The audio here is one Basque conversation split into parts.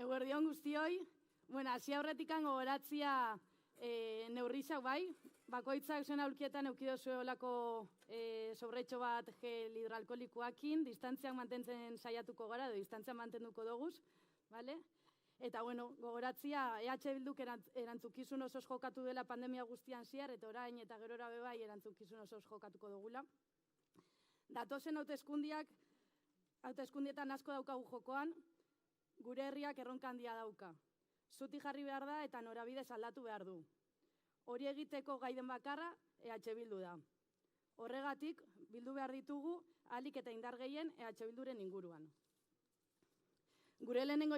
Eguerdion guztioi, hasi aurretikan gogoratzia neurrizak bai, bakoitzak zuen aurkietan eukidozue olako sobretxo bat gel hidroalkolikoakin, distantziak mantentzen saiatuko gara, edo distantziak mantenduko doguz, bale? Eta, gogoratzia EH Bilduk erantzukizun osoz jokatu dela pandemia guztian ziar, eta orain eta gerora bebai erantzukizun osoz jokatuko dugula. Datozen hauteskundietan asko daukagu jokoan, gure herriak erronka handia dauka. Zuti jarri behar da eta norabidez aldatu behar du. Hori egiteko gaiden bakarra EH Bildu da. Horregatik, bildu behar ditugu ahalik eta indar gehien EH Bilduren inguruan. Gure lehenengo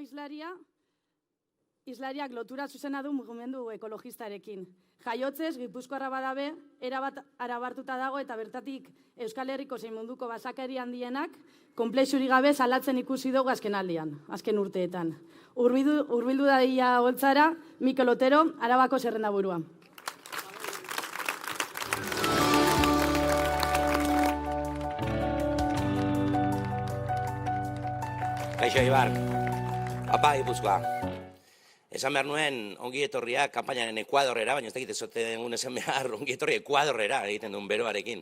islariak lotura zuzena du mugimendu ekologistarekin. Jaiotzez, Gipuzkoarra badabe, erabat arabartuta dago eta bertatik Euskal Herriko zein munduko basakari handienak konplexurik gabe salatzen ikusi dugu azken aldian, azken urteetan. Hurbildu daia holtzara, Mikel Otero, Arabako zerrendaburua. Kaixo Ibar, apa Gipuzkoa. Esan behar nuen ongi etorria kanpainaren Ekuadorrera, baina ez dakit ezoten egun esan behar ongi etorri Ekuadorrera egiten duen beroarekin.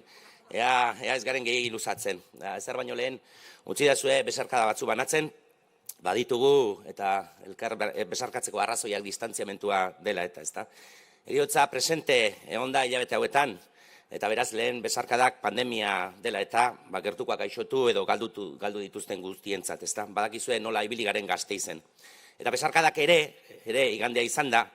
Ea ez garen gehiagi luzatzen. Ezer baino lehen utzi dazue besarkada batzu banatzen, baditugu eta elkar besarkatzeko arrazoiak distantziamentua dela eta ezta. Heriotza presente egon da hilabete hauetan, eta beraz lehen besarkadak pandemia dela eta gertukoak gaixotu edo galdu dituzten guztientzat, ezta. Badakizue nola ibili garen Gasteizen. Eta besarkadak ere igandea izan da,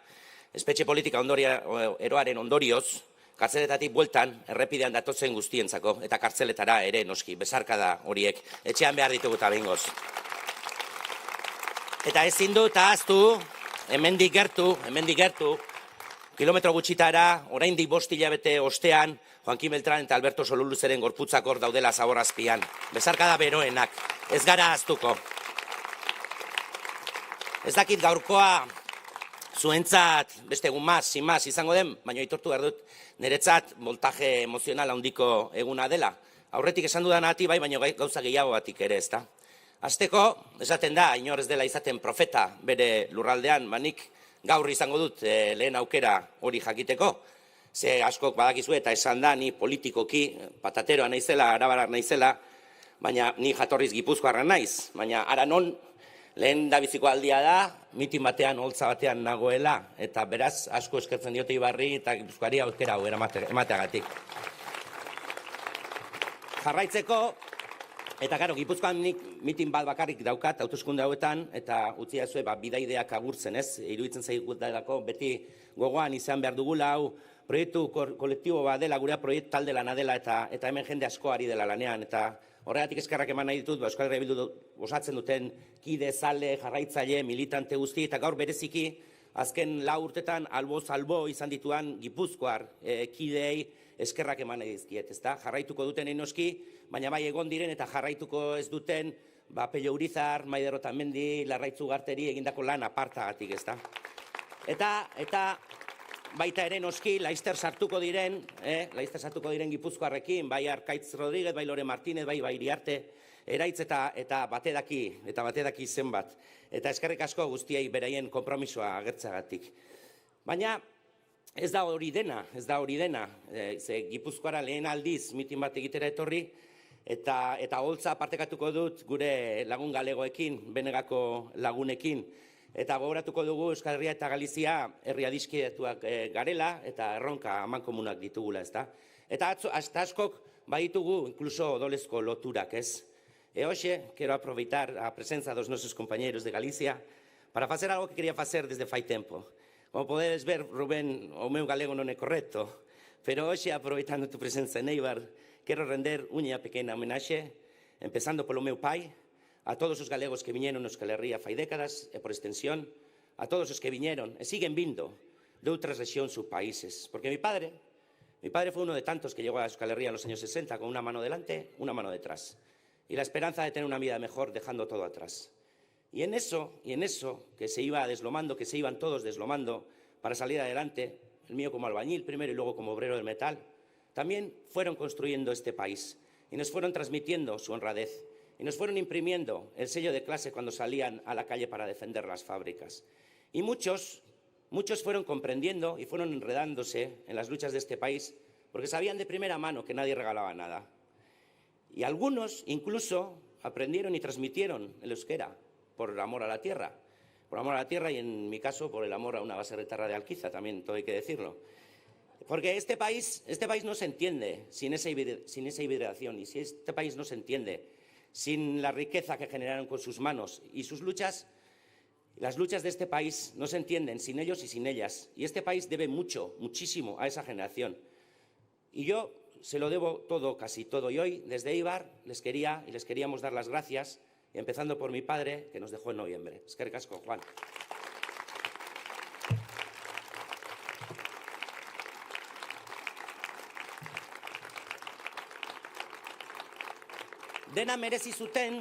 espetxe politika eroaren ondorioz, kartzeletatik bueltan errepidean datotzen guztientzako, eta kartzeletara ere noski, besarkada horiek, etxean behar ditugu eta behingoz. Eta ezin du eta ahaztu, hemendik gertu, kilometro gutxitara, oraindik 5 hilabete ostean, Joaquin Beltran eta Alberto Sololuzeren gorputzak hor daudela zaborazpian. Besarkada beroenak, ez gara ahaztuko. Ez dakit gaurkoa zuentzat beste egun maz izango den, baina aitortu behar dut niretzat voltaje emozional handiko eguna dela. Aurretik esan dudanagatik bai, baina gauza gehiago batik ere, ezta. Hasteko, esaten da, inor ez dela izaten profeta bere lurraldean, nik gaur izango dut lehen aukera hori jakiteko. Ze askok badakizu eta esan da, ni politikoki patateroa naizela, arabarak naizela, baina ni jatorriz Gipuzkoarra naiz, baina ara non lehen da biziko aldia da, mitin batean, holtza batean nagoela, eta beraz asko eskertzen diote Ibarri eta Gipuzkoari aukera hau emateagatik. Jarraitzeko, eta gero, Gipuzkoan nik mitin bat bakarrik daukat hauteskunde hauetan, eta utzi dazue bidaideak agurtzen, ez? Iruditzen zaigu delako, beti gogoan izan behar dugula hau, proiektu kolektibo bat dela, gurea proiektu talde lana dela, eta hemen jende asko ari dela lanean, eta horregatik eskerrak eman nahi ditut, Euskal Herria Bildu osatzen duten kide, zale, jarraitzaile, militante guzti, eta gaur bereziki, azken 4 urtetan albo izan dituan Gipuzkoar kideei eskerrak eman nahi dizkiet, ezta? Jarraituko duten noski, baina bai egon diren eta jarraituko ez duten, Pello Urizar, Maider Otamendi, Larraitz Ugarteri egindako lan apartagatik, ezta? Eta baita ere noski, Laister sartuko diren Gipuzkoarrekin, bai Arkaitz Rodríguez, bai Lore Martínez, bai Iriarte, Eraitz eta batedaki zenbat. Eta eskerrik asko guztiei beraien konpromisoa agertzagatik. Baina ez da hori dena, ze Gipuzkoara lehen aldiz mitin bat egitera etorri, eta holtza partekatuko dut gure lagun galegoekin, Benegako lagunekin, eta gogoratuko dugu Euskal Herria eta Galizia herri adiskidetuak garela eta erronka amankomunak ditugula, ezta? Eta askok baditugu inkluso odolezko loturak, ez? Hoxe, quiero aproveitar la presencia de nuestros compañeros de Galicia para hacer algo que quería hacer desde fai tempo. Como podéis ver, Rubén, o meu galego non é correcto, pero hoxe, aproveitando tu presencia en Eibar, quero render unha pequena homenaxe, empezando polo meu pai, a todos os galegos que viñeron nos Euskal Herria fai décadas, e por extensión, a todos os que viñeron e siguen vindo de outras rexións ou países. Porque mi padre fue uno de tantos que llegó a Euskal Herria en los años 60 con una mano delante, una mano detrás. Y la esperanza de tener una vida mejor dejando todo atrás. Y en eso que se iba deslomando, que se iban todos deslomando para salir adelante, el mío como albañil primero y luego como obrero del metal, también fueron construyendo este país y nos fueron transmitiendo su honradez y nos fueron imprimiendo el sello de clase cuando salían a la calle para defender las fábricas. Y muchos fueron comprendiendo y fueron enredándose en las luchas de este país porque sabían de primera mano que nadie regalaba nada. Y algunos incluso aprendieron y transmitieron el euskera por amor a la tierra. Por amor a la tierra y, en mi caso, por el amor a una baserritarra de Alquiza, también todo hay que decirlo. Porque este país no se entiende sin esa hibridación, y si este país no se entiende sin la riqueza que generaron con sus manos y sus luchas, las luchas de este país no se entienden sin ellos y sin ellas. Y este país debe mucho, muchísimo a esa generación. Y yo se lo debo todo, casi todo. Y hoy, desde Eibar, les queríamos dar las gracias, empezando por mi padre, que nos dejó en noviembre. Eskerrik asko, Juan. Dena merezi zuten,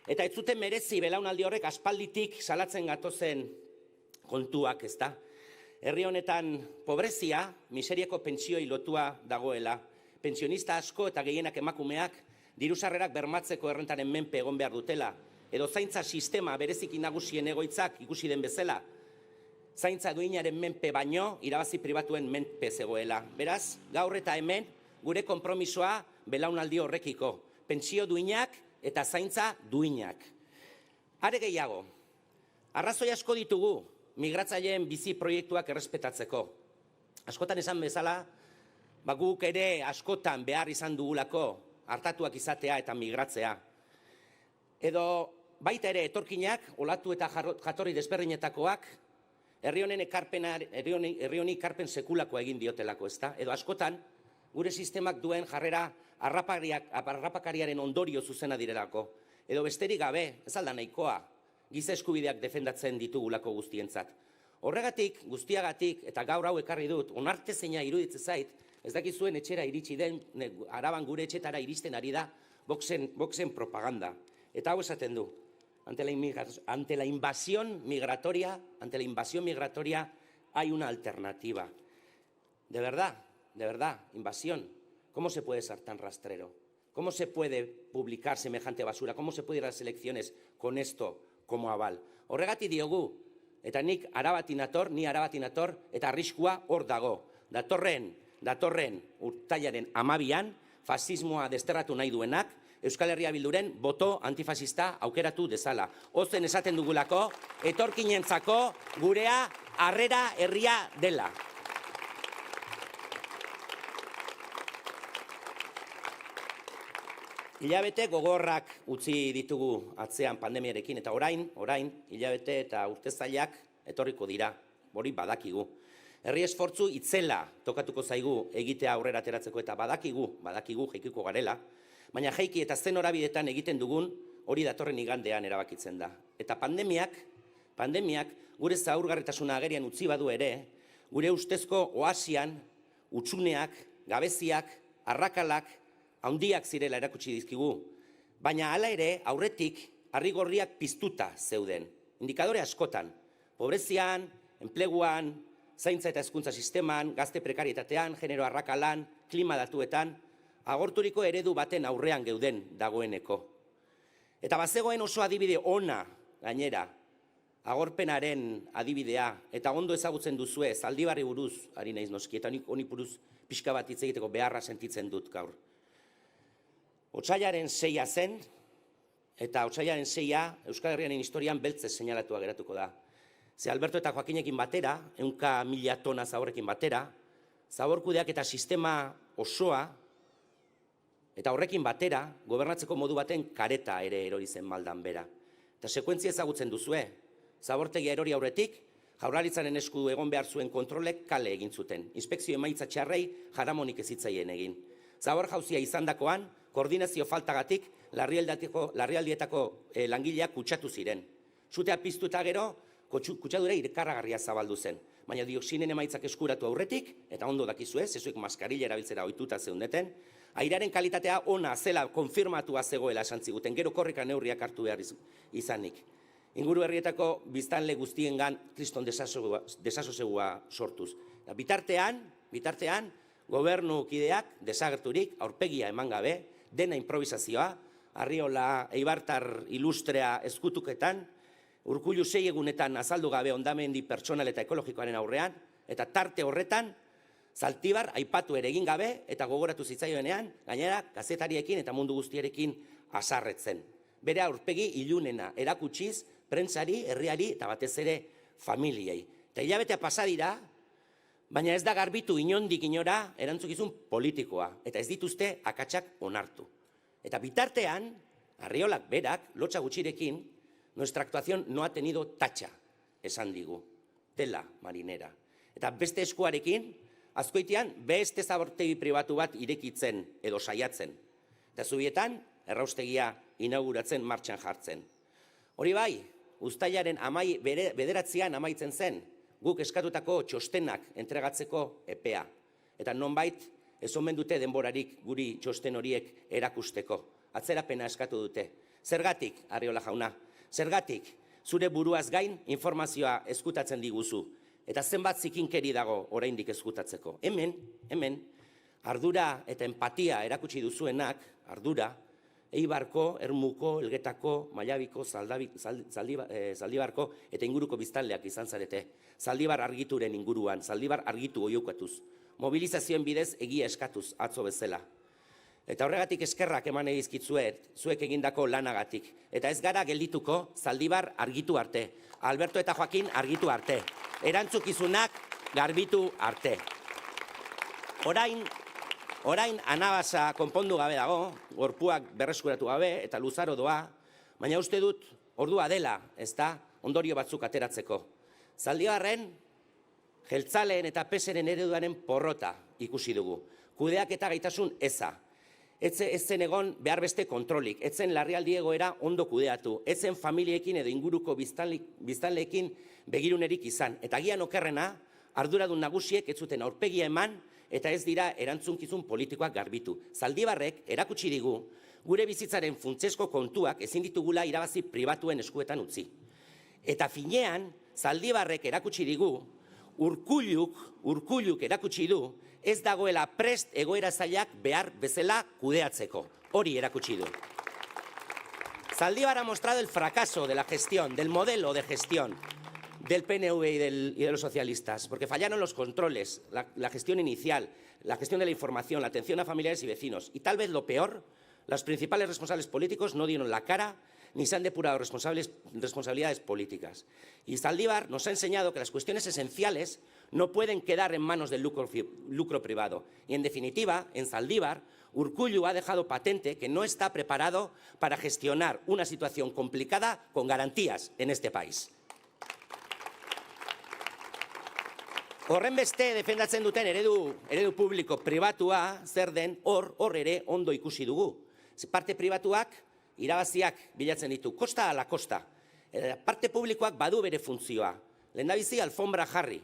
eta ez zuten merezi belaunaldi horrek aspalditik salatzen gatozen kontuak, ezta? Herri honetan pobrezia, miseriako pentsioi lotua dagoela. Pentsionista asko eta gehienak emakumeak dirusarrerak bermatzeko errentaren menpe egon behar dutela, edo zaintza sistema bereziki nagusien egoitzak ikusi den bezala, zaintza duinaren menpe baino irabazi pribatuen menpe zegoela. Beraz, gaur eta hemen gure konpromisoa belaunaldi horrekiko, pentsio duinak eta zaintza duinak. Are gehiago, arrazoi asko ditugu migratzaileen bizi proiektuak errespetatzeko. Askotan esan bezala, guk ere askotan behar izan dugulako hartatuak izatea eta migratzea. Edo baita ere etorkinak, olatu eta jatorri desberdinetakoak, herri honi ekarpen sekulako egin diotelako, ezta? Edo askotan, gure sistemak duen jarrera harrapakariaren ondorio zuzena direlako. Edo besterik gabe, ez alda nahikoa, giza eskubideak defendatzen ditugulako guztientzat. Horregatik, guztiagatik, eta gaur hau ekarri dut, onartezina iruditzen zait, ez dakizuen etxera iritsi den, Araban gure etxetara iristen ari da, Voxen propaganda. Eta hau esaten du, ante la invasión migratoria hay una alternativa. De verdad, invasión. ¿Cómo se puede ser tan rastrero? ¿Cómo se puede publicar semejante basura? ¿Cómo se puede ir a las elecciones con esto como aval? Horregatik diogu, eta ni Arabati nator, eta arriskua hor dago. Datorren urtailaren 12an, fasismoa desterratu nahi duenak, Euskal Herria Bilduren boto antifasista aukeratu dezala. Ozen esaten dugulako, etorkinentzako gurea harrera herria dela. Hilabete gogorrak utzi ditugu atzean pandemiarekin, eta orain, hilabete eta urtezailak etorriko dira, hori badakigu. Herri esfortzu itzela tokatuko zaigu egitea aurrera ateratzeko, eta badakigu jaikiko garela, baina jaiki eta zen horabidetan egiten dugun hori datorren igandean erabakitzen da. Eta pandemiak gure zaurgarritasuna agerian utzi badu ere, gure ustezko oasian, utsuneak, gabeziak, arrakalak, handiak zirela erakutsi dizkigu, baina hala ere aurretik harrigorriak piztuta zeuden. Indikadore askotan, pobrezian, enpleguan, zaintza eta hezkuntza sisteman, gazte prekarietatean, genero arrakalan, klima datuetan, agorturiko eredu baten aurrean geuden dagoeneko. Eta bazegoen oso adibide ona gainera, agorpenaren adibidea, eta ondo ezagutzen duzue, Zaldibarri buruz, ari naiz noski, eta honi buruz pixka bat hitz egiteko beharra sentitzen dut gaur. Otsailaren 6 zen, eta otsailaren 6 Euskal Herriaren historian beltzez seinalatua geratuko da. Ze Alberto eta Joakinekin batera, 100.000 tona zaborrekin batera, zaborkudeak eta sistema osoa, eta horrekin batera, gobernatzeko modu baten kareta ere erori zen maldan bera. Eta sekuentzia ezagutzen duzue, zabortegia erori aurretik, Jaurlaritzaren esku egon behar zuen kontrolek kale egin zuten. Inspekzio emaitza txarrei jaramonik ez zitzaien egin. Zabor jauzia izandakoan, koordinazio faltagatik larrialdietako langileak kutsatu ziren. Sutea piztu eta gero, kutsadura irkarragarria zabaldu zen. Baina dioxinen emaitzak eskuratu aurretik, eta ondo dakizue, zezuek maskarilla erabiltzera ohituta zeundeten, airearen kalitatea ona zela konfirmatua zegoela esan ziguten, gero korrika neurriak hartu behar izanik. Inguru herrietako biztanle guztiengan kriston desasosegua sortuz. Bitartean, gobernukideak desagerturik, aurpegia eman gabe, dena improvisazioa, Arriola, Eibartar ilustrea ezkutuketan, Urkullu 6 egunetan azaldu gabe hondamendi pertsonal eta ekologikoaren aurrean, eta tarte horretan, Zaldibar aipatu ere egin gabe eta gogoratu zitzaioenean, gainera kazetariekin eta mundu guztiarekin azarretzen. Bere aurpegi ilunena erakutsiz, prentsari, herriari eta batez ere familiei. Eta hilabetea pasa dira, baina ez da garbitu inondik inora erantzukizun politikoa, eta ez dituzte akatsak onartu. Eta bitartean, Arriolak berak, lotsa gutxirekin, nuestra actuación no ha tenido tacha, esan digu, tela marinera. Eta beste eskuarekin, Azkoitian beste zabortegi pribatu bat irekitzen edo saiatzen. Eta Zubietan, erraustegia inauguratzen martxan jartzen. Hori bai, uztailaren 9 amaitzen zen, guk eskatutako txostenak entregatzeko epea. Eta nonbait, ez omen dute denborarik guri txosten horiek erakusteko. Atzerapena eskatu dute. Zergatik, Arriola jauna, zergatik, zure buruaz gain informazioa eskutatzen diguzu. Eta zenbat zikinkeri dago oraindik ezkutatzeko. Hemen, ardura eta empatia erakutsi duzuenak, ardura, Eibarko, Ermuko, Elgetako, Mallabiko, Zaldibarko eta inguruko biztanleak izan zarete. Zaldibar argituren inguruan, Zaldibar argitu oiukatuz. Mobilizazioen bidez egia eskatuz atzo bezala. Eta horregatik eskerrak eman egizkitzuet, zuek egindako lanagatik. Eta ez gara geldituko Zaldibar argitu arte. Alberto eta Joakin argitu arte. Erantzukizunak garbitu arte. Orain anabasa konpondu gabe dago, gorpuak berreskuratu gabe eta luzaro doa, baina uste dut ordua dela, ez da, ondorio batzuk ateratzeko. Zaldibarren, jeltzaleen eta peseren ereduaren porrota ikusi dugu. Kudeak eta gaitasun eza. Ez zen egon behar beste kontrolik, ez zen larrialdi egoera ondo kudeatu, ez zen familiekin edo inguruko biztanleekin begirunerik izan. Eta agian okerrena, arduradun nagusiek ez zuten aurpegia eman eta ez dira erantzunkizun politikoak garbitu. Zaldibarrek erakutsi digu, gure bizitzaren funtsesko kontuak ezin ditugula irabazi pribatuen eskuetan utzi. Eta finean, Zaldibarrek erakutsi digu, Urkulluk erakutsi du, ez dagoela prest egoera zailak behar bezala kudeatzeko. Hori erakutsi du. Zaldibar ha mostrado el fracaso de la gestión, del modelo de gestión del PNV y de los socialistas, porque fallaron los controles, la gestión inicial, la gestión de la información, la atención a familiares y vecinos. Y tal vez lo peor, los principales responsables políticos no dieron la cara ni se han depurado responsabilidades políticas. Y Zaldibar nos ha enseñado que las cuestiones esenciales no pueden quedar en manos del lucro privado. Y en definitiva, en Zaldibar, Urkullu ha dejado patente que no está preparado para gestionar una situación complicada con garantías en este país. Horrenbeste defendatzen duten eredu publiko pribatua zer den hor ere ondo ikusi dugu. Parte pribatuak irabaziak bilatzen ditu, kosta ala kosta. Parte publikoak badu bere funtzioa. Lehendabizi alfombra jarri.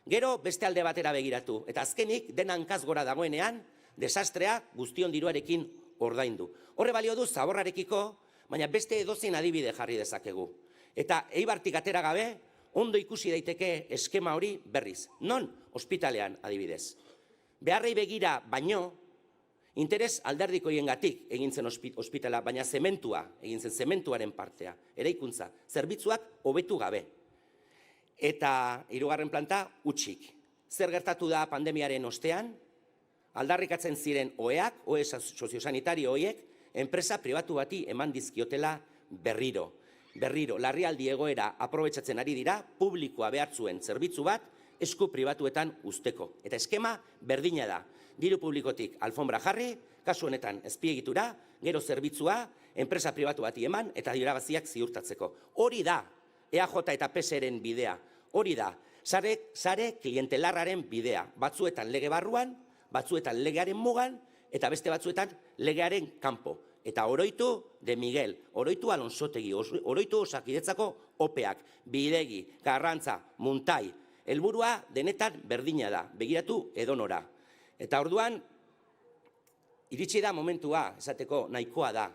Gero beste alde batera begiratu. Eta azkenik dena hankaz gora dagoenean, desastrea guztion diruarekin ordaindu. Horre balio du zaborrarekiko, baina beste edozein adibide jarri dezakegu. Eta Eibartik atera gabe, ondo ikusi daiteke eskema hori berriz. Non? Ospitalean adibidez. Beharrei begira baino, interes alderdikoiengatik egin zen ospitala, baina zementua, egin zen zementuaren partea, eraikuntza, zerbitzuak hobetu gabe. Eta hirugarren planta, hutsik. Zer gertatu da pandemiaren ostean? Aldarrikatzen ziren oeak, oe soziosanitario horiek, enpresa pribatu bati eman dizkiotela berriro. Larrialdi egoera aprobetxatzen ari dira, publikoa behartzuen zerbitzu bat, esku pribatuetan usteko. Eta eskema berdina da. Diru publikotik alfombra jarri, kasu honetan ezpiegitura, gero zerbitzua, enpresa pribatu bati eman eta irabaziak ziurtatzeko. Hori da EAJ eta PSren bidea. Hori da sare klientelarraren bidea. Batzuetan lege barruan, batzuetan legearen mugan eta beste batzuetan legearen kanpo. Eta oroitu de Miguel, oroitu Alonsotegi, oroitu Osakidetzako opeak, bidegi, Karrantza, Muntai. Helburua denetan berdina da, begiratu edonora. Eta orduan, iritsi da momentua, esateko, nahikoa da.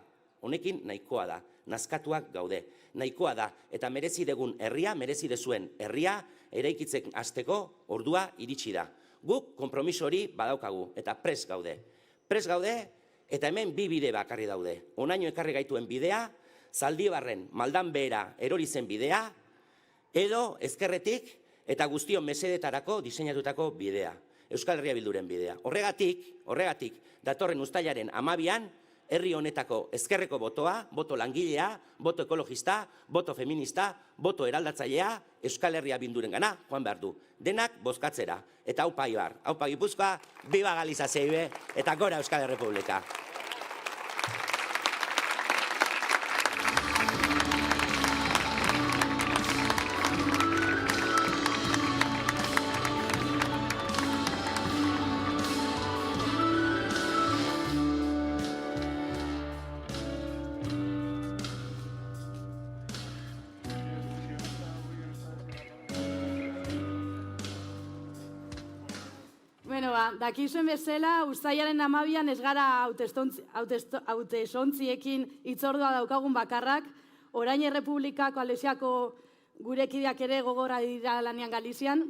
Honekin nahikoa da, nazkatuak gaude. Nahikoa da, eta merezi degun herria, merezi dezuen herria, eraikitzen hasteko ordua iritsi da. Guk konpromiso hori badaukagu, eta prest gaude. Prest gaude, Eta hemen bi bide bakarri daude. Onaino ekarri gaituen bidea, Zaldibarren maldan behera erori zen bidea, edo ezkerretik eta guztion mesedetarako diseinatutako bidea. Euskal Herria Bilduren bidea. Horregatik, datorren uztailaren 12an, herri honetako ezkerreko botoa, boto langilea, boto ekologista, boto feminista, boto eraldatzailea, Euskal Herria Bilduren gana, joan behar du. Denak bozkatzera. Eta aupa Ibar, aupa Gipuzkoa, biba Galiza zeibe, eta gora Euskal Errepublika. Dakizuen bezala, uztailaren 12an ez gara hautesontziekin hitzordua daukagun bakarrak, orain Errepublikako Alesiako gurekideak ere gogora dira lanean Galizian,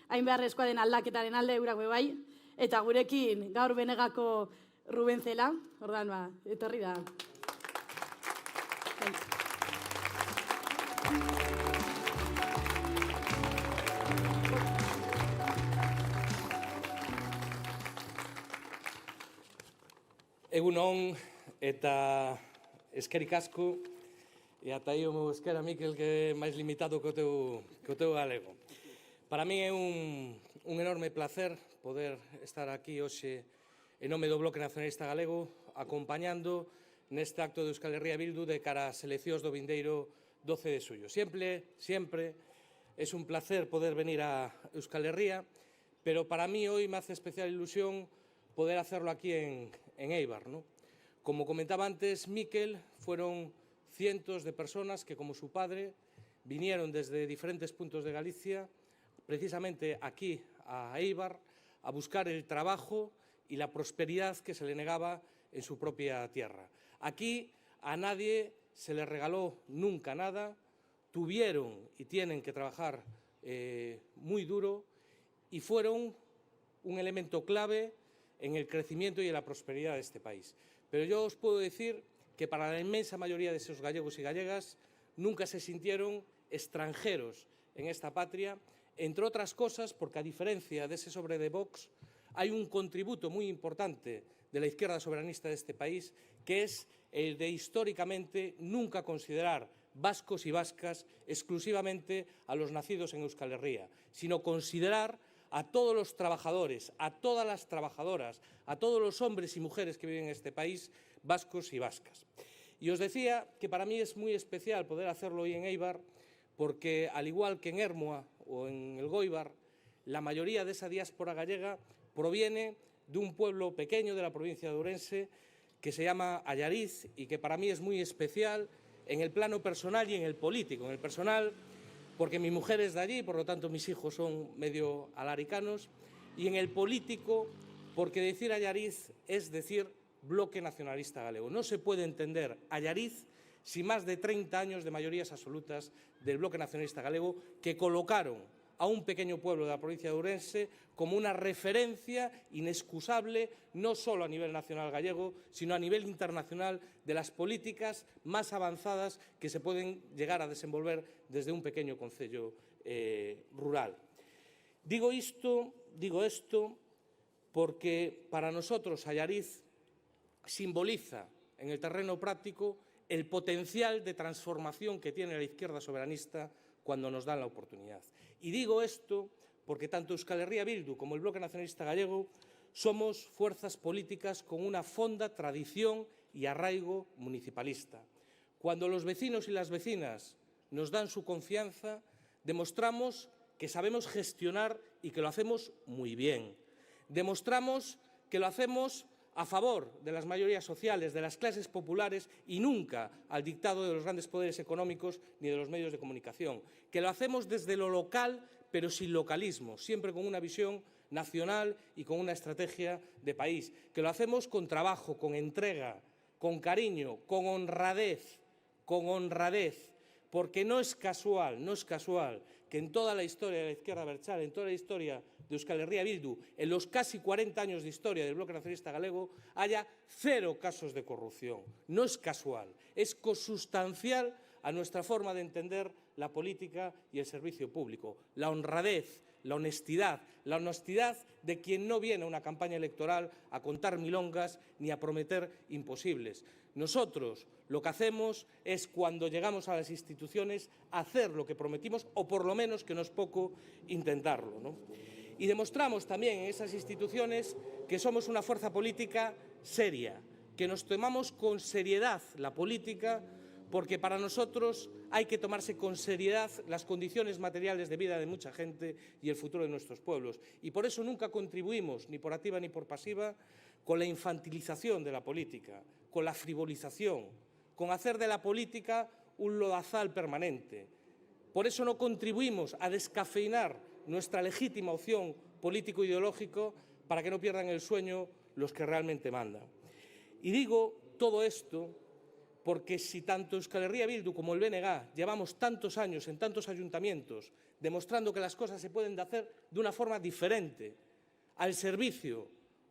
hain beharrezkoa den aldaketaren alde eurak bai, eta gurekin gaur Benegako Ruben Zela, ordan etorri da. Egun on eta eskerik asko, eta yo me buscar a Miquel que más limitado que teu galego. Para mí é un enorme placer poder estar aquí hoxe en nome do Bloque Nacionalista Galego acompañando neste acto de Euskal Herria Bildu de cara ás eleccións do vindeiro 12 de xullo. Siempre es un placer poder venir a Euskal Herria, pero para mí hoy me hace especial ilusión poder hacerlo aquí en Eibar, ¿no? Como comentaba antes Miquel, fueron cientos de personas que, como su padre, vinieron desde diferentes puntos de Galicia, precisamente aquí a Eibar, a buscar el trabajo y la prosperidad que se le negaba en su propia tierra. Aquí a nadie se le regaló nunca nada, tuvieron y tienen que trabajar muy duro y fueron un elemento clave en el crecimiento y en la prosperidad de este país. Pero yo os puedo decir que para la inmensa mayoría de esos gallegos y gallegas nunca se sintieron extranjeros en esta patria, entre otras cosas porque, a diferencia de ese sobre de Vox, hay un contributo muy importante de la izquierda soberanista de este país, que es el de históricamente nunca considerar vascos y vascas exclusivamente a los nacidos en Euskal Herria, sino considerar a todos los trabajadores, a todas las trabajadoras, a todos los hombres y mujeres que viven en este país, vascos y vascas. Y os decía que para mí es muy especial poder hacerlo hoy en Eibar, porque al igual que en Ermua o en el Goibar, la mayoría de esa diáspora gallega proviene de un pueblo pequeño de la provincia de Ourense que se llama Allariz y que para mí es muy especial en el plano personal y en el político. En el personal, porque mi mujer es de allí, por lo tanto mis hijos son medio alaricanos, y en el político, porque decir Allariz es decir Bloque Nacionalista Galego. No se puede entender Allariz sin más de 30 años de mayorías absolutas del Bloque Nacionalista Galego que colocaron a un pequeño pueblo de la provincia de Ourense como una referencia inexcusable, no solo a nivel nacional gallego, sino a nivel internacional de las políticas más avanzadas que se pueden llegar a desenvolver desde un pequeño concello rural. Digo esto porque para nosotros Allariz simboliza en el terreno práctico el potencial de transformación que tiene la izquierda soberanista cuando nos dan la oportunidad. Y digo esto porque tanto Euskal Herria Bildu como el Bloque Nacionalista Gallego somos fuerzas políticas con una fonda tradición y arraigo municipalista. Cuando los vecinos y las vecinas nos dan su confianza, demostramos que sabemos gestionar y que lo hacemos muy bien. Demostramos que lo hacemos a favor de las mayorías sociales, de las clases populares y nunca al dictado de los grandes poderes económicos ni de los medios de comunicación. Que lo hacemos desde lo local, pero sin localismo, siempre con una visión nacional y con una estrategia de país. Que lo hacemos con trabajo, con entrega, con cariño, con honradez, porque no es casual que en toda la historia de la izquierda abertzale, en toda la historia de Euskal Herria Bildu, en los casi 40 años de historia del Bloque Nacionalista Galego, haya 0 casos de corrupción. No es casual, es consustancial a nuestra forma de entender la política y el servicio público. La honradez, la honestidad de quien no viene a una campaña electoral a contar milongas ni a prometer imposibles. Nosotros lo que hacemos es, cuando llegamos a las instituciones, hacer lo que prometimos, o por lo menos, que no es poco, intentarlo, ¿no? Y demostramos también en esas instituciones que somos una fuerza política seria, que nos tomamos con seriedad la política, porque para nosotros hay que tomarse con seriedad las condiciones materiales de vida de mucha gente y el futuro de nuestros pueblos. Y por eso nunca contribuimos, ni por activa ni por pasiva, con la infantilización de la política, con la frivolización, con hacer de la política un lodazal permanente. Por eso no contribuimos a descafeinar nuestra legítima opción político-ideológico para que no pierdan el sueño los que realmente mandan. Y digo todo esto porque si tanto Euskal Herria Bildu como el BNG llevamos tantos años en tantos ayuntamientos demostrando que las cosas se pueden hacer de una forma diferente, al servicio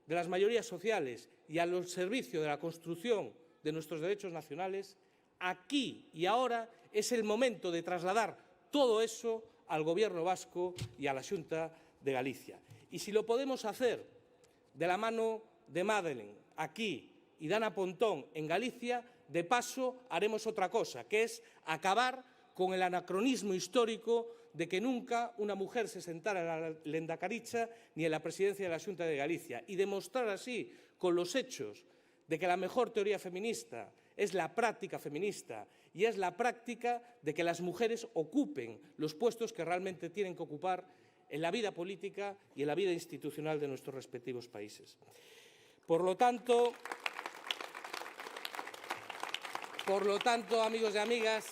de las mayorías sociales y al servicio de la construcción de nuestros derechos nacionales, aquí y ahora es el momento de trasladar todo eso al Gobierno vasco y a la Xunta de Galicia. Y si lo podemos hacer de la mano de Madeleine aquí y de Ana Pontón en Galicia, de paso haremos otra cosa, que es acabar con el anacronismo histórico de que nunca una mujer se sentara en la Lehendakaritza ni en la presidencia de la Xunta de Galicia, y demostrar así, con los hechos, de que la mejor teoría feminista es la práctica feminista y es la práctica de que las mujeres ocupen los puestos que realmente tienen que ocupar en la vida política y en la vida institucional de nuestros respectivos países. Por lo tanto, amigos y amigas,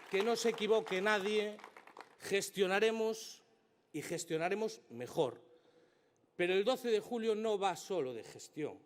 que no se equivoque nadie, gestionaremos y gestionaremos mejor. Pero el 12 de julio no va solo de gestión.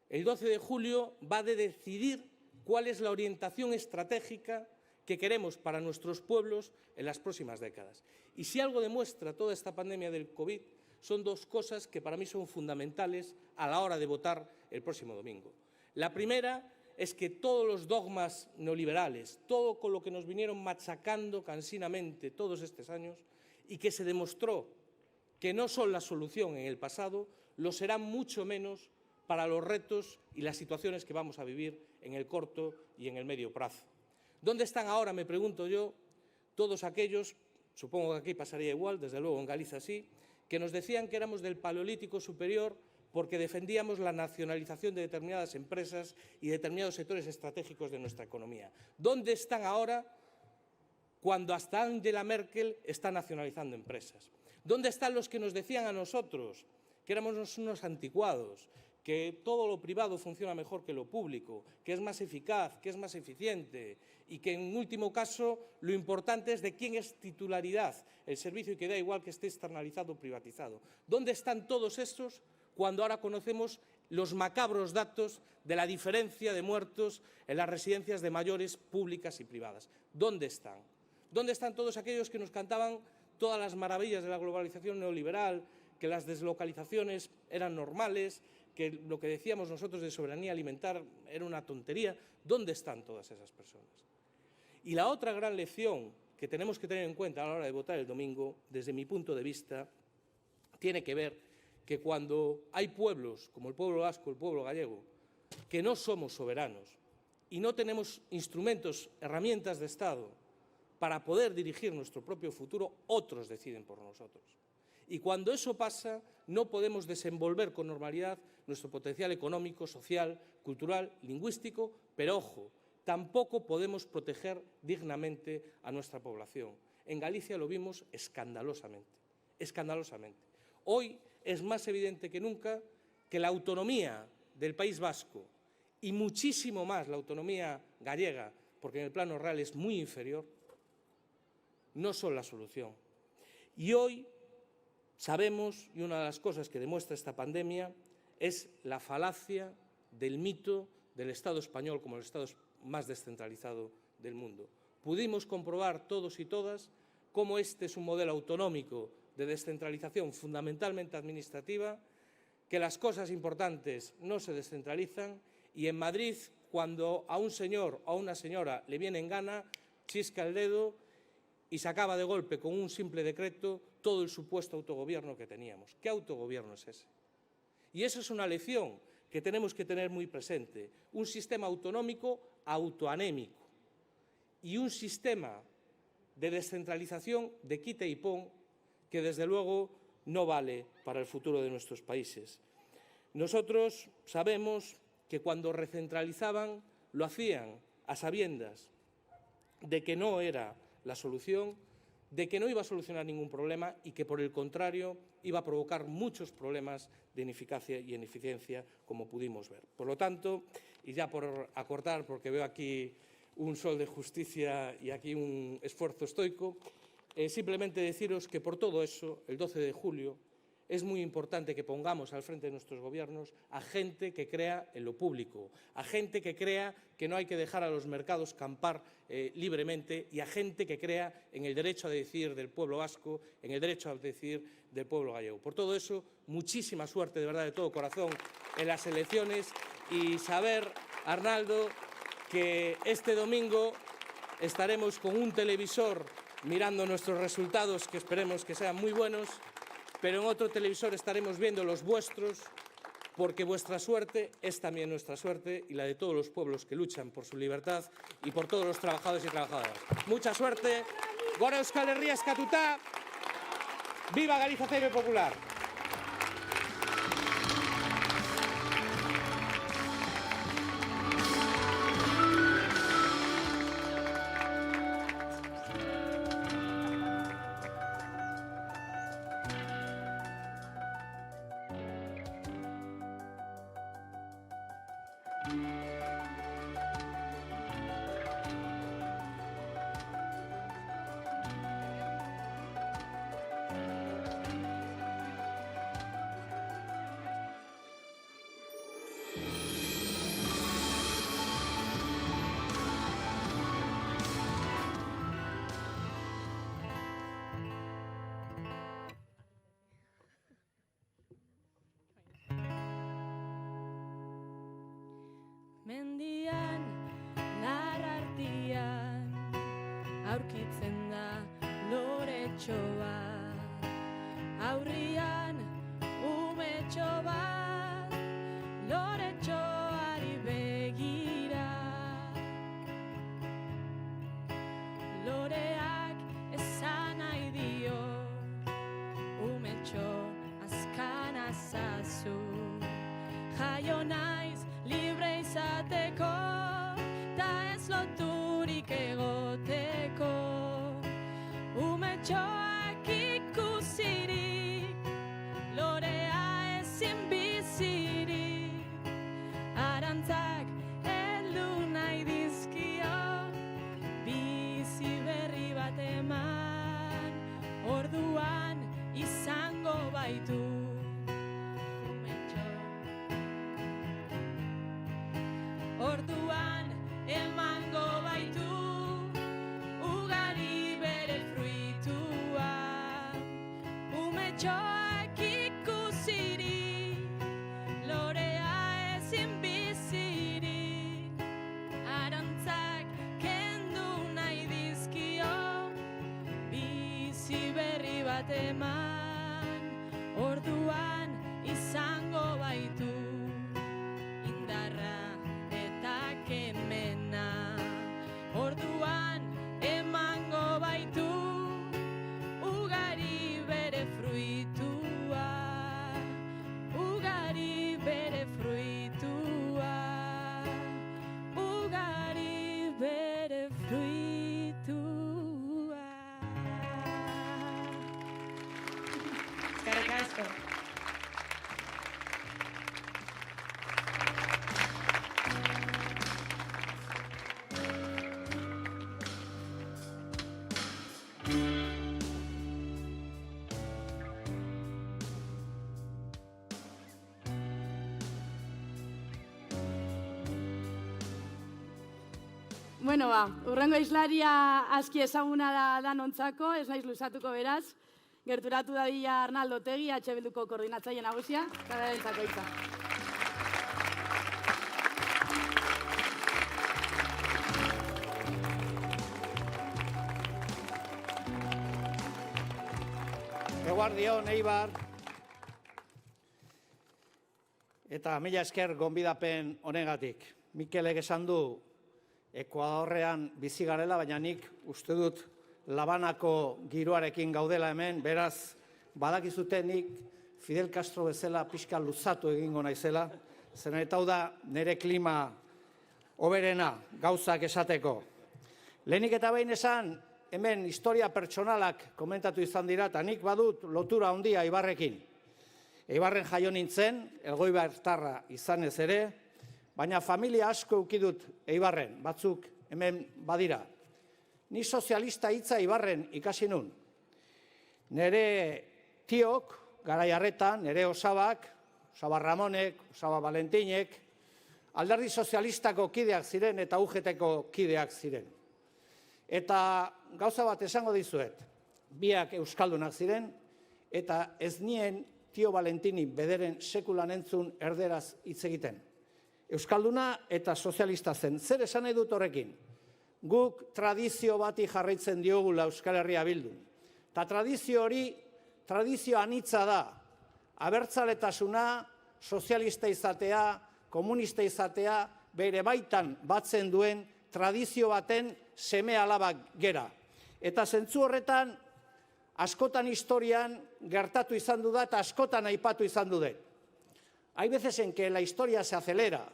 El 12 de julio va de decidir cuál es la orientación estratégica que queremos para nuestros pueblos en las próximas décadas. Y si algo demuestra toda esta pandemia del COVID, son 2 cosas que para mí son fundamentales a la hora de votar el próximo domingo. La primera es que todos los dogmas neoliberales, todo con lo que nos vinieron machacando cansinamente todos estos años y que se demostró que no son la solución en el pasado, lo serán mucho menos para los retos y las situaciones que vamos a vivir en el corto y en el medio plazo. ¿Dónde están ahora, me pregunto yo, todos aquellos, supongo que aquí pasaría igual, desde luego en Galicia sí, que nos decían que éramos del Paleolítico superior porque defendíamos la nacionalización de determinadas empresas y determinados sectores estratégicos de nuestra economía? ¿Dónde están ahora cuando hasta Angela Merkel está nacionalizando empresas? ¿Dónde están los que nos decían a nosotros que éramos unos anticuados, que todo lo privado funciona mejor que lo público, que es más eficaz, que es más eficiente y que en último caso lo importante es de quién es titularidad el servicio y que da igual que esté externalizado o privatizado? ¿Dónde están todos estos cuando ahora conocemos los macabros datos de la diferencia de muertos en las residencias de mayores públicas y privadas? ¿Dónde están? ¿Dónde están todos aquellos que nos cantaban todas las maravillas de la globalización neoliberal, que las deslocalizaciones eran normales, que lo que decíamos nosotros de soberanía alimentar era una tontería? ¿Dónde están todas esas personas? Y la otra gran lección que tenemos que tener en cuenta a la hora de votar el domingo, desde mi punto de vista, tiene que ver que cuando hay pueblos, como el pueblo vasco, el pueblo gallego, que no somos soberanos y no tenemos instrumentos, herramientas de Estado para poder dirigir nuestro propio futuro, otros deciden por nosotros. Y cuando eso pasa, no podemos desenvolver con normalidad nuestro potencial económico, social, cultural, lingüístico, pero ojo, tampoco podemos proteger dignamente a nuestra población. En Galicia lo vimos escandalosamente, escandalosamente. Hoy es más evidente que nunca que la autonomía del País Vasco y muchísimo más la autonomía gallega, porque en el plano real es muy inferior, no son la solución. Y hoy sabemos, y una de las cosas que demuestra esta pandemia es la falacia del mito del Estado español como el Estado más descentralizado del mundo. pudimos comprobar todos y todas cómo este es un modelo autonómico de descentralización fundamentalmente administrativa, que las cosas importantes no se descentralizan y en Madrid, cuando a un señor o a una señora le viene en gana, chisca el dedo y se acaba de golpe con un simple decreto todo el supuesto autogobierno que teníamos. ¿Qué autogobierno es ese? Y eso es una lección que tenemos que tener muy presente. Un sistema autonómico autoanémico y un sistema de descentralización de quita y pon que desde luego no vale para el futuro de nuestros países. Nosotros sabemos que cuando recentralizaban lo hacían a sabiendas de que no era la solución, de que no iba a solucionar ningún problema y que, por el contrario, iba a provocar muchos problemas de ineficacia y ineficiencia, como pudimos ver. Por lo tanto, y ya por acortar, porque veo aquí un sol de justicia y aquí un esfuerzo estoico, simplemente deciros que por todo eso, el 12 de julio, es muy importante que pongamos al frente de nuestros gobiernos a gente que crea en lo público, a gente que crea que no hay que dejar a los mercados campar libremente y a gente que crea en el derecho a decidir del pueblo vasco, en el derecho a decidir del pueblo gallego. Por todo eso, muchísima suerte, de verdad, de todo corazón, en las elecciones y saber, Arnaldo, que este domingo estaremos con un televisor mirando nuestros resultados, que esperemos que sean muy buenos, pero en otro televisor estaremos viendo los vuestros, porque vuestra suerte es también nuestra suerte y la de todos los pueblos que luchan por su libertad y por todos los trabajadores y trabajadoras. Mucha suerte. Gora Euskal Herria eskatuta. Viva Galiza CB Popular. Mendian, larrartian, aurkitzen da loretxo bat. Aurrian, umetxo bat, loretxoari begira. Loreak esan nahi dio, umetxo azkan azazu. Jaio naiz libre izateko, ta ez loturik egoteko. Umetxoak ikusirik, lorea ezin bizirik. Arantzak heldu nahi dizkio, bizi berri bat eman, orduan izango baitu. Orduan emango baitu, ugari bere fruitua. Umetxoak ikusirik, lorea ezin bizirik. Arantzak kendu nahi dizkio, bizi berri bat eman, orduan izango baitu. Orduan emango baitu, ugari bere fruitua. Ugari bere fruitua. Ugari bere fruitua. Eskerrik asko. Bueno, urrengo islaria aski ezaguna da nontzako, ez naiz luzatuko beraz. Gerturatu dadila Arnaldo Otegi, Bilduko koordinatzaile nagusia, kadarentzako hitza. Eguardion, Eibar. Eta mila esker gonbidapen honegatik. Mikelek esan du Ekuadorrean bizi garela, baina nik uste dut Labanako giroarekin gaudela hemen, beraz, badakizute nik Fidel Castro bezala pixka luzatu egingo naizela, zen eta hau da nire klima hoberena gauzak esateko. Lehenik eta behin esan, hemen historia pertsonalak komentatu izan dira, eta nik badut lotura handia Eibarrekin. Eibarren jaio nintzen, Elgoibartarra izanez ere, baina familia asko eukidut Eibarren, batzuk hemen badira. Ni sozialista hitza Eibarren ikasi nun. Nere tiok, garai harretan, nere osabak, Osaba Ramonek, Osaba Valentinek, alderdi sozialistako kideak ziren eta UGTko kideak ziren. Eta gauza bat esango dizuet, biak euskaldunak ziren, eta ez nien tio Valentini bederen sekulan entzun erderaz hitz egiten. Euskalduna eta sozialista zen. Zer esan nahi dut horrekin? Guk tradizio bati jarraitzen diogula Euskal Herria Bildun. Eta tradizio hori, tradizio anitza da. Abertzaletasuna, sozialista izatea, komunista izatea, bere baitan batzen duen tradizio baten seme alabak gera. Eta zentzu horretan, askotan historian gertatu izan du da eta askotan aipatu izan du dut. Hay veces en que la historia se acelera.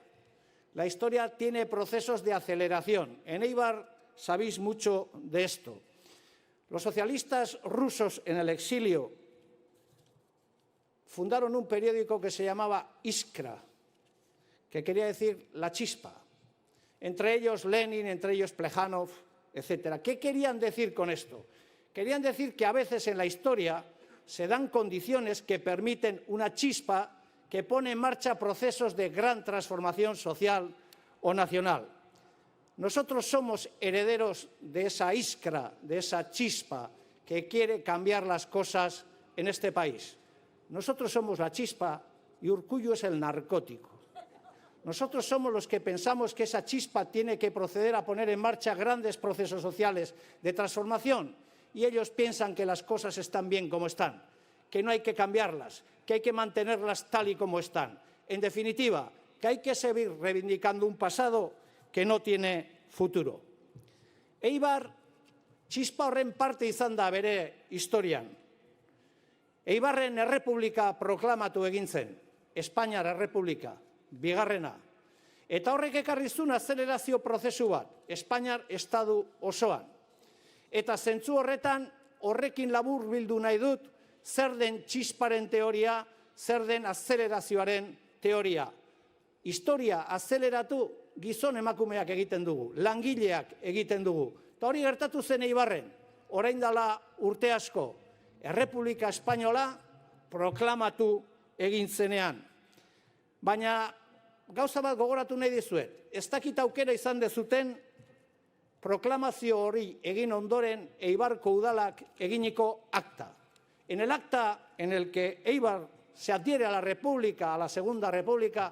La historia tiene procesos de aceleración. En Eibar sabéis mucho de esto. Los socialistas rusos en el exilio fundaron un periódico que se llamaba Iskra, que quería decir la chispa. Entre ellos Lenin, entre ellos Plejánov, etc. ¿Qué querían decir con esto? Querían decir que a veces en la historia se dan condiciones que permiten una chispa que pone en marcha procesos de gran transformación social o nacional. Nosotros somos herederos de esa iskra, de esa chispa que quiere cambiar las cosas en este país. Nosotros somos la chispa y Urkullu es el narcótico. Nosotros somos los que pensamos que esa chispa tiene que proceder a poner en marcha grandes procesos sociales de transformación y ellos piensan que las cosas están bien como están, que no hay que cambiarlas, que hay que mantenerlas tal y como están. En definitiva, que hay que seguir reivindicando un pasado que no tiene futuro. Eibar, txispa horren parte izan da bere historian. Eibarren errepublika proklamatu egin zen, Espainiar errepublika, bigarrena. Eta horrek ekarri zuen azelerazio prozesu bat, Espainiar estadu osoan. Eta zentzu horretan, horrekin labur bildu nahi dut, zer den txisparen teoria, zer den azelerazioaren teoria. Historia azeleratu gizon emakumeak egiten dugu, langileak egiten dugu. Eta hori gertatu zen Eibarren, orain dela urte asko, Errepublika Espainola proklamatu egin zenean. Baina gauza bat gogoratu nahi dizuet, ez dakit aukera izan dezuten proklamazio hori egin ondoren Eibarko udalak eginiko akta. En el acta en el que Eibar se adhiere a la República, a la Segunda República,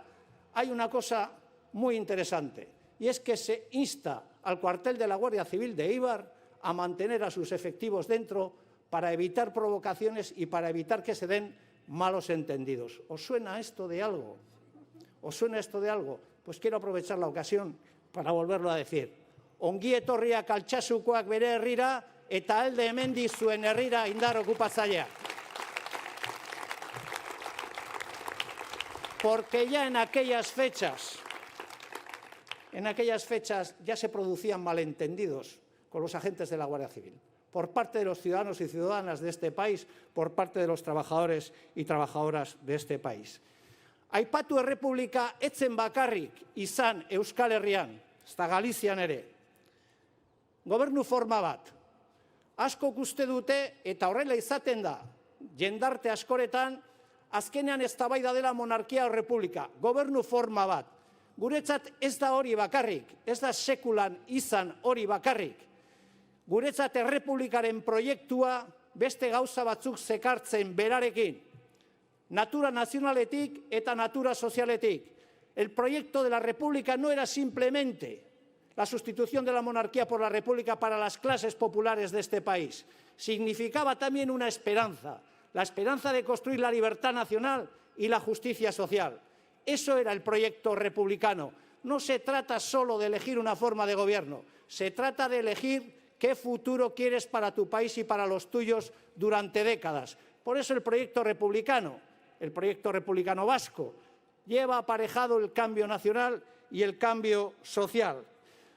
hay una cosa muy interesante, y es que se insta al cuartel de la Guardia Civil de Eibar a mantener a sus efectivos dentro para evitar provocaciones y para evitar que se den malos entendidos. ¿Os suena esto de algo? ¿Os suena esto de algo? Pues quiero aprovechar la ocasión para volverlo a decir. Ongi etorriak Altsasukoak bere herrira, eta alde hemendik zuen herrira indar okupatzailea. Porque ya en aquellas fechas ya se producían malentendidos con los agentes de la Guardia Civil, por parte de los ciudadanos y ciudadanas de este país, por parte de los trabajadores y trabajadoras de este país. Aipatu errepublika etzen bakarrik izan Euskal Herrian, ezta Galizian ere. Gobernu forma bat. Askok uste dute, eta horrela izaten da, jendarte askoretan, azkenean eztabaida dela monarkia o republika, gobernu forma bat. Guretzat ez da hori bakarrik, ez da sekulan izan hori bakarrik. Guretzat errepublikaren proiektua beste gauza batzuk zekartzen berarekin. Natura nazionaletik eta natura sozialetik. El proyecto de la República no era simplemente la sustitución de la monarquía por la República para las clases populares de este país. Significaba también una esperanza, la esperanza de construir la libertad nacional y la justicia social. Eso era el proyecto republicano. No se trata solo de elegir una forma de gobierno, se trata de elegir qué futuro quieres para tu país y para los tuyos durante décadas. Por eso el proyecto republicano vasco, lleva aparejado el cambio nacional y el cambio social.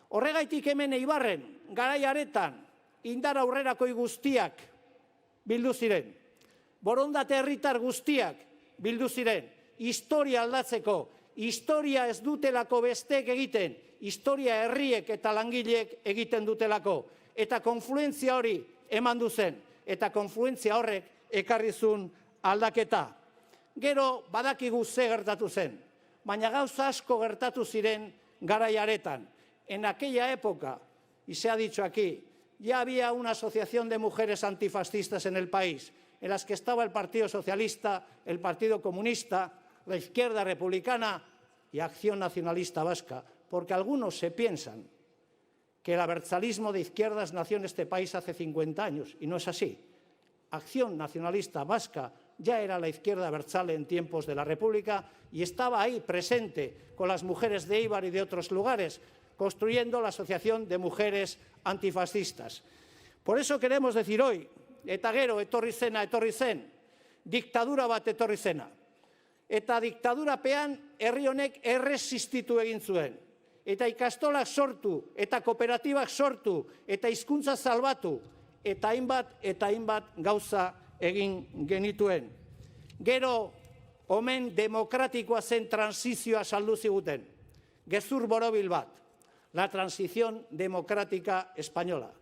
Horregaitik hemen Eibarren, garai haretan, indar aurrerakoi guztiak bildu ziren. Borondate herritar guztiak bildu ziren. Historia aldatzeko, historia ez dutelako besteek egiten, historia herriek eta langileek egiten dutelako. Eta konfluentzia hori eman duzen, eta konfluentzia horrek ekarri zuen aldaketa. Gero badakigu ze gertatu zen, baina gauza asko gertatu ziren garai haretan. En aquella época, y se ha dicho aquí, ya había una asociación de mujeres antifascistas en el país, en las que estaba el Partido Socialista, el Partido Comunista, la Izquierda Republicana y Acción Nacionalista Vasca, porque algunos se piensan que el abertzalismo de izquierdas nació en este país hace 50 años, y no es así. Acción Nacionalista Vasca ya era la izquierda abertzale en tiempos de la República y estaba ahí presente con las mujeres de Eibar y de otros lugares, construyendo la Asociación de Mujeres Antifascistas. Por eso queremos decir hoy, eta gero etorri zen, diktadura bat etorri zena. Eta diktadurapean herri honek erresistitu egin zuen. Eta ikastolak sortu, eta kooperatibak sortu, eta hizkuntza salbatu, eta hainbat gauza egin genituen. Gero, omen demokratikoa zen transizioa saldu ziguten. Gezur borobil bat. La transición democrática española,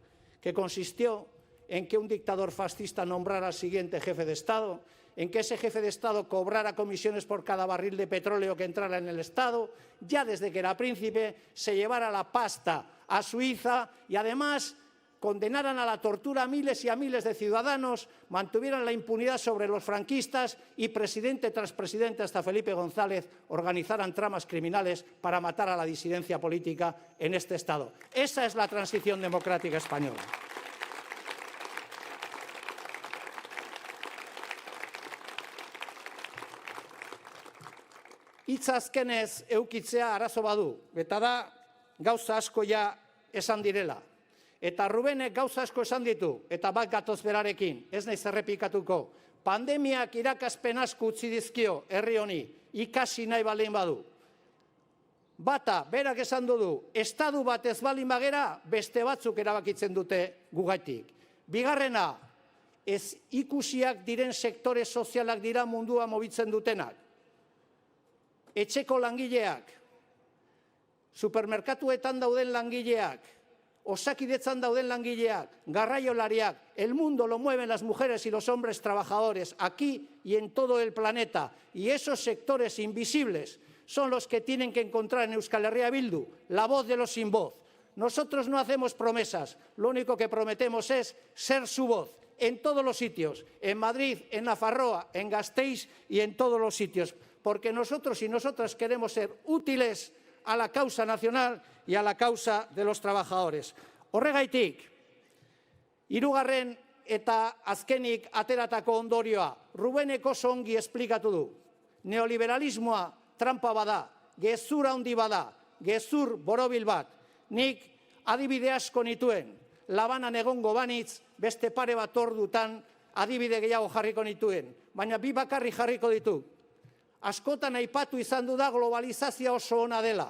que consistió en que un dictador fascista nombrara al siguiente jefe de Estado, en que ese jefe de Estado cobrara comisiones por cada barril de petróleo que entrara en el Estado, ya desde que era príncipe, se llevara la pasta a Suiza y además condenaran a la tortura a miles y a miles de ciudadanos, mantuvieran la impunidad sobre los franquistas y presidente tras presidente hasta Felipe González organizaran tramas criminales para matar a la disidencia política en este Estado. Esa es la transición democrática española. Hitz azkenez eukitzea arazo badu, eta da gauza asko ja esan direla. Eta Rubenek gauza asko esan ditu, eta bat gatoz berarekin, ez naiz errepikatuko. Pandemiak irakaspen asko utzi dizkio herri honi, ikasi nahi baldin badu. Bata, berak esan du, estadu bat ez baldin bagera, beste batzuk erabakitzen dute gugaitik. Bigarrena, ez ikusiak diren sektore sozialak dira mundua mobitzen dutenak. Etxeko langileak, supermerkatuetan dauden langileak, osakidetzan dauden langileak, garraiolariak, el mundo lo mueven las mujeres y los hombres trabajadores, aquí y en todo el planeta. Y esos sectores invisibles son los que tienen que encontrar en Euskal Herria Bildu la voz de los sin voz. Nosotros no hacemos promesas, lo único que prometemos es ser su voz en todos los sitios, en Madrid, en Nafarroa, en Gasteiz y en todos los sitios, porque nosotros y nosotras queremos ser útiles a la causa nacional y a la causa de los trabajadores. Horregaitik, hirugarren eta azkenik ateratako ondorioa, Rubenek oso ongi esplikatu du. Neoliberalismoa trampa bada, gezur handi bada, gezur borobil bat. Nik adibide asko nituen, Labanan egongo banitz, beste pare bat ordutan adibide gehiago jarriko nituen, baina bi bakarri jarriko ditu. Askotan aipatu izan du da globalizazioa oso ona dela.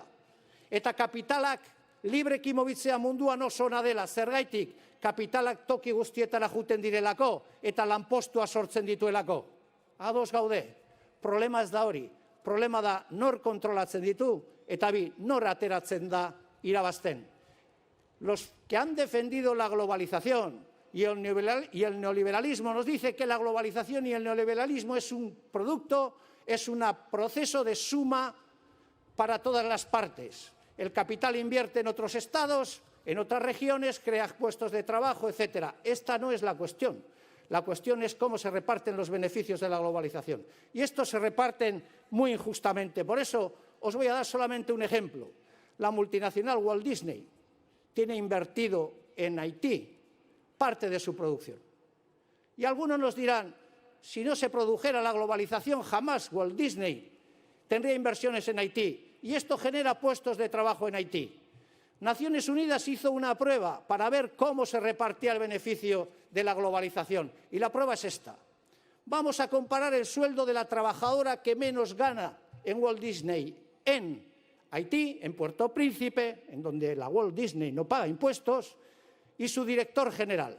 Eta kapitalak libreki mobitzea munduan oso ona dela. Zergaitik, kapitalak toki guztietara juten direlako eta lanpostua sortzen dituelako. Ados gaude, problema ez da hori. Problema da nor kontrolatzen ditu eta bi nor ateratzen da irabazten. Los que han defendido la globalización y el neoliberalismo nos dice que la globalización y el neoliberalismo es un producto, es un proceso de suma para todas las partes. El capital invierte en otros estados, en otras regiones, crea puestos de trabajo, etcétera. Esta no es la cuestión. La cuestión es cómo se reparten los beneficios de la globalización. Y estos se reparten muy injustamente. Por eso os voy a dar solamente un ejemplo. La multinacional Walt Disney tiene invertido en Haití parte de su producción. Y algunos nos dirán, si no se produjera la globalización, jamás Walt Disney tendría inversiones en Haití. Y esto genera puestos de trabajo en Haití. Naciones Unidas hizo una prueba para ver cómo se repartía el beneficio de la globalización. Y la prueba es esta. Vamos a comparar el sueldo de la trabajadora que menos gana en Walt Disney en Haití, en Puerto Príncipe, en donde la Walt Disney no paga impuestos, y su director general.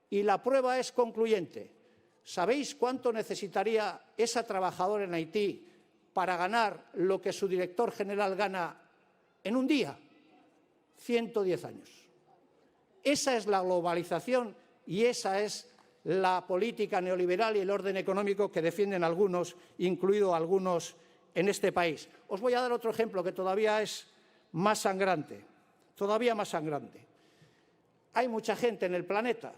Y la prueba es concluyente. ¿Sabéis cuánto necesitaría esa trabajadora en Haití para ganar lo que su director general gana en un día? 110 años. Esa es la globalización y esa es la política neoliberal y el orden económico que defienden algunos, incluido algunos en este país. Os voy a dar otro ejemplo que todavía es más sangrante, todavía más sangrante. Hay mucha gente en el planeta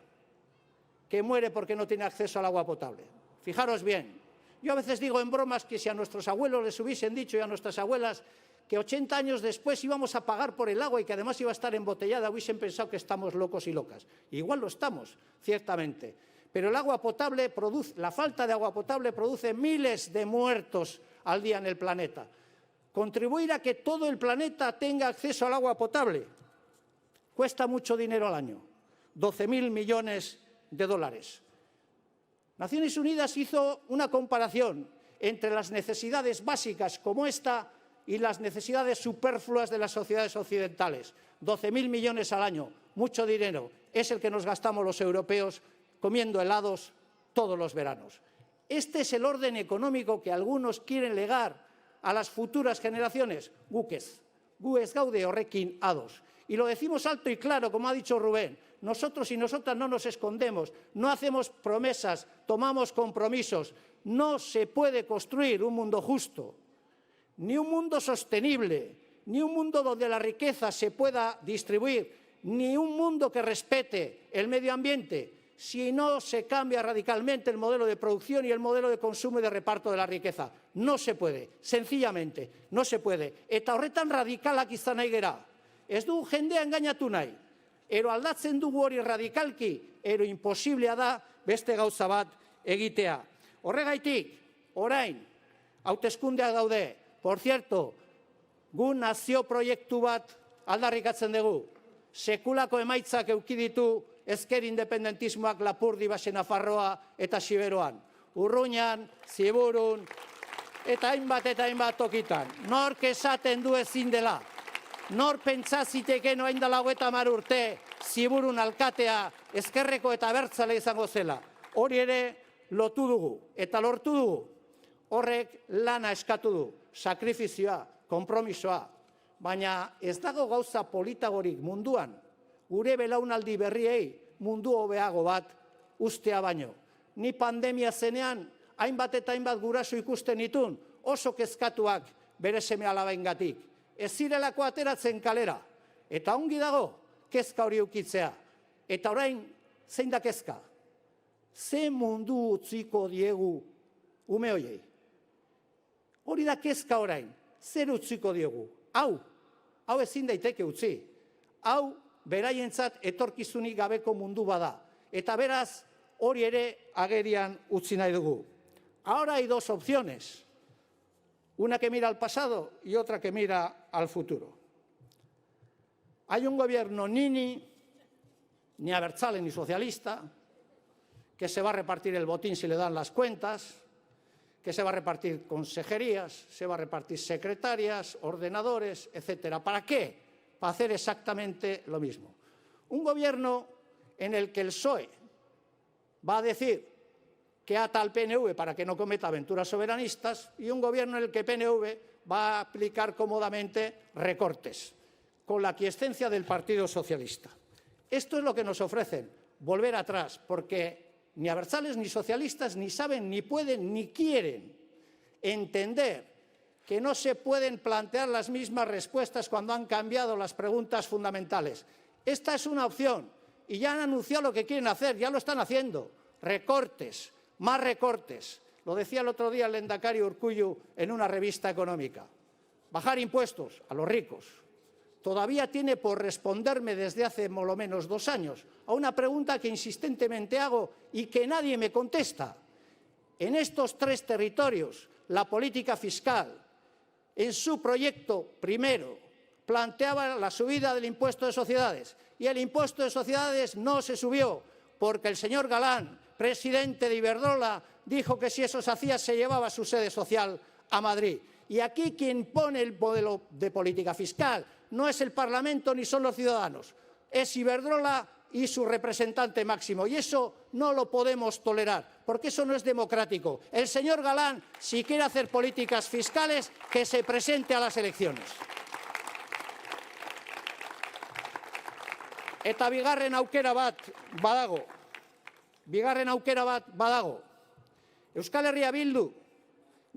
que muere porque no tiene acceso al agua potable. Fijaros bien, yo a veces digo en bromas que si a nuestros abuelos les hubiesen dicho y a nuestras abuelas que 80 años después íbamos a pagar por el agua y que además iba a estar embotellada, hubiesen pensado que estamos locos y locas. Igual lo estamos, ciertamente. Pero el agua potable la falta de agua potable produce miles de muertos al día en el planeta. Contribuir a que todo el planeta tenga acceso al agua potable cuesta mucho dinero al año, 12.000 millones de dólares. Naciones Unidas hizo una comparación entre las necesidades básicas como esta y las necesidades superfluas de las sociedades occidentales. 12.000 millones al año, mucho dinero, es el que nos gastamos los europeos comiendo helados todos los veranos. Este es el orden económico que algunos quieren legar a las futuras generaciones. Gu ez gaude horrekin ados. Y lo decimos alto y claro, como ha dicho Rubén. Nosotros y nosotras no nos escondemos, no hacemos promesas, tomamos compromisos. No se puede construir un mundo justo, ni un mundo sostenible, ni un mundo donde la riqueza se pueda distribuir, ni un mundo que respete el medio ambiente, si no se cambia radicalmente el modelo de producción y el modelo de consumo y de reparto de la riqueza. No se puede, sencillamente, no se puede. Eta horretan radikalak izan nahi gera. Ez dugu jendea engainatu nahi. Ero aldatzen dugu hori radikalki, ero imposiblea da beste gauza bat egitea. Horregaitik, orain, hauteskundeak daude. Por cierto, gu nazio proiektu bat aldarrikatzen dugu. Sekulako emaitzak eduki ditu ezker independentismoak Lapurdi, Baxe Nafarroa eta Siberoan. Urruñan, Ziburun, eta hainbat tokitan. Nork esaten du ezin dela. Nor pentsaziteken orain dela 30 urte Ziburun alkatea ezkerreko eta abertzale izango zela. Hori ere lotu dugu eta lortu dugu. Horrek lana eskatu du, sakrifizioa, konpromisoa. Baina ez dago gauza politagorik munduan, gure belaunaldi berriei mundu hobeago bat ustea baino. Ni pandemia zenean, hainbat eta hainbat guraso ikusten ditun, oso kezkatuak bere seme alabaingatik. Ez zirelako ateratzen kalera. Eta ongi dago, kezka hori ukitzea. Eta orain, zein da kezka? Ze mundu utziko diegu ume hoiei? Hori da kezka orain, zer utziko diegu? Hau ezin daiteke utzi. Hau beraientzat etorkizunik gabeko mundu bada. Eta beraz, hori ere agerian utzi nahi dugu. Ahora hay dos opciones. Una que mira al pasado y otra que mira al futuro. Hay un gobierno ni abertzale ni socialista, que se va a repartir el botín si le dan las cuentas, que se va a repartir consejerías, se va a repartir secretarias, ordenadores, etcétera. ¿Para qué? Para hacer exactamente lo mismo. Un gobierno en el que el PSOE va a decir que ata al PNV para que no cometa aventuras soberanistas y un gobierno en el que PNV va a aplicar cómodamente recortes, con la aquiescencia del Partido Socialista. Esto es lo que nos ofrecen, volver atrás, porque ni abertzales ni socialistas ni saben, ni pueden, ni quieren entender que no se pueden plantear las mismas respuestas cuando han cambiado las preguntas fundamentales. Esta es una opción y ya han anunciado lo que quieren hacer, ya lo están haciendo. Recortes, más recortes. Lo decía el otro día el lehendakari Urkullu en una revista económica. Bajar impuestos a los ricos. Todavía tiene por responderme desde hace por lo menos 2 años a una pregunta que insistentemente hago y que nadie me contesta. En estos 3 territorios, la política fiscal, en su proyecto primero, planteaba la subida del impuesto de sociedades y el impuesto de sociedades no se subió porque el señor Galán, presidente de Iberdrola, dijo que si eso se hacía se llevaba su sede social a Madrid. Y aquí quien pone el modelo de política fiscal no es el Parlamento ni son los ciudadanos, es Iberdrola y su representante máximo. Y eso no lo podemos tolerar, porque eso no es democrático. El señor Galán, si quiere hacer políticas fiscales, que se presente a las elecciones. Eta bigarren aukera bat badago. Euskal Herria Bildu,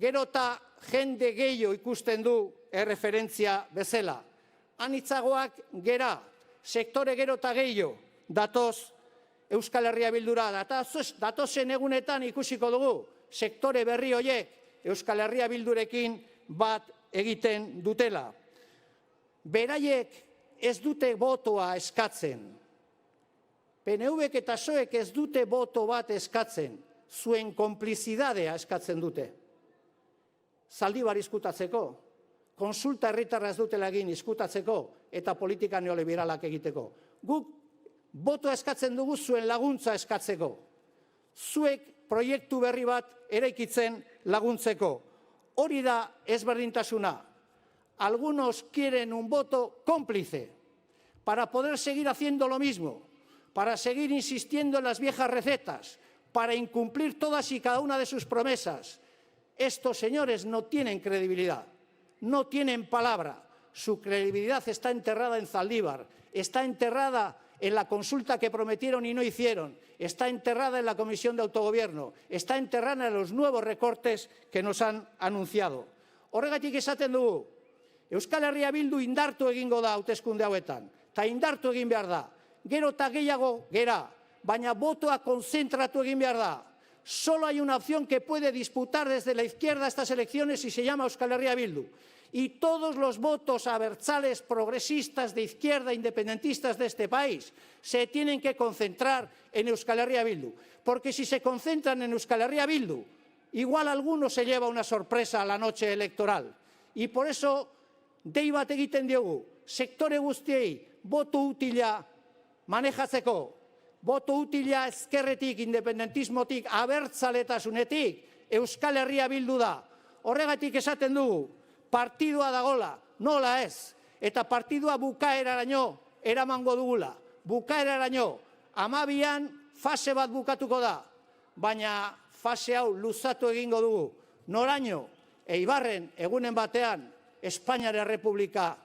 gero eta jende gehiago ikusten du erreferentzia bezala. Anitzagoak gera, sektore gero eta gehiago datoz Euskal Herria Bildura. Datozen egunetan ikusiko dugu, sektore berri horiek Euskal Herria Bildurekin bat egiten dutela. Beraiek ez dute botoa eskatzen. PNVek eta PSOEk ez dute boto bat eskatzen, zuen konplizidadea eskatzen dute. Zaldibar izkutatzeko, konsulta herritarra ez dutela egin izkutatzeko eta politika neoliberalak egiteko. Guk botoa eskatzen dugu zuen laguntza eskatzeko. Zuek proiektu berri bat eraikitzen laguntzeko. Hori da ezberdintasuna. Algunos quieren un voto cómplice para poder seguir haciendo lo mismo, para seguir insistiendo en las viejas recetas, para incumplir todas y cada una de sus promesas. Estos señores no tienen credibilidad, no tienen palabra. Su credibilidad está enterrada en Zaldívar, está enterrada en la consulta que prometieron y no hicieron, está enterrada en la Comisión de Autogobierno, está enterrada en los nuevos recortes que nos han anunciado. Horregatik esaten dugu, Euskal Herria Bildu indartu egingo da hauteskunde hauetan, eta indartu egin behar da. Gero eta gehiago gera, baina botoa konzentratu egin behar da. Solo hay una opción que puede disputar desde la izquierda estas elecciones y se llama Euskal Herria Bildu. Y todos los votos abertzales, progresistas, de izquierda, independentistas de este país, se tienen que concentrar en Euskal Herria Bildu. Porque si se concentran en Euskal Herria Bildu, igual alguno se lleva una sorpresa a la noche electoral. Y por eso, dei bat egiten diogu, sektore guztiei, boto utila manejatzeko, boto utila ezkerretik, independentismotik, abertzaletasunetik, Euskal Herria Bildu da. Horregatik esaten dugu, partidua dagola, nola ez, eta partidua bukaeraraino eramango dugula. Bukaeraraino, 12an fase bat bukatuko da, baina fase hau luzatu egingo dugu. Noraino, Eibarren egunen batean, Espainiar Errepublika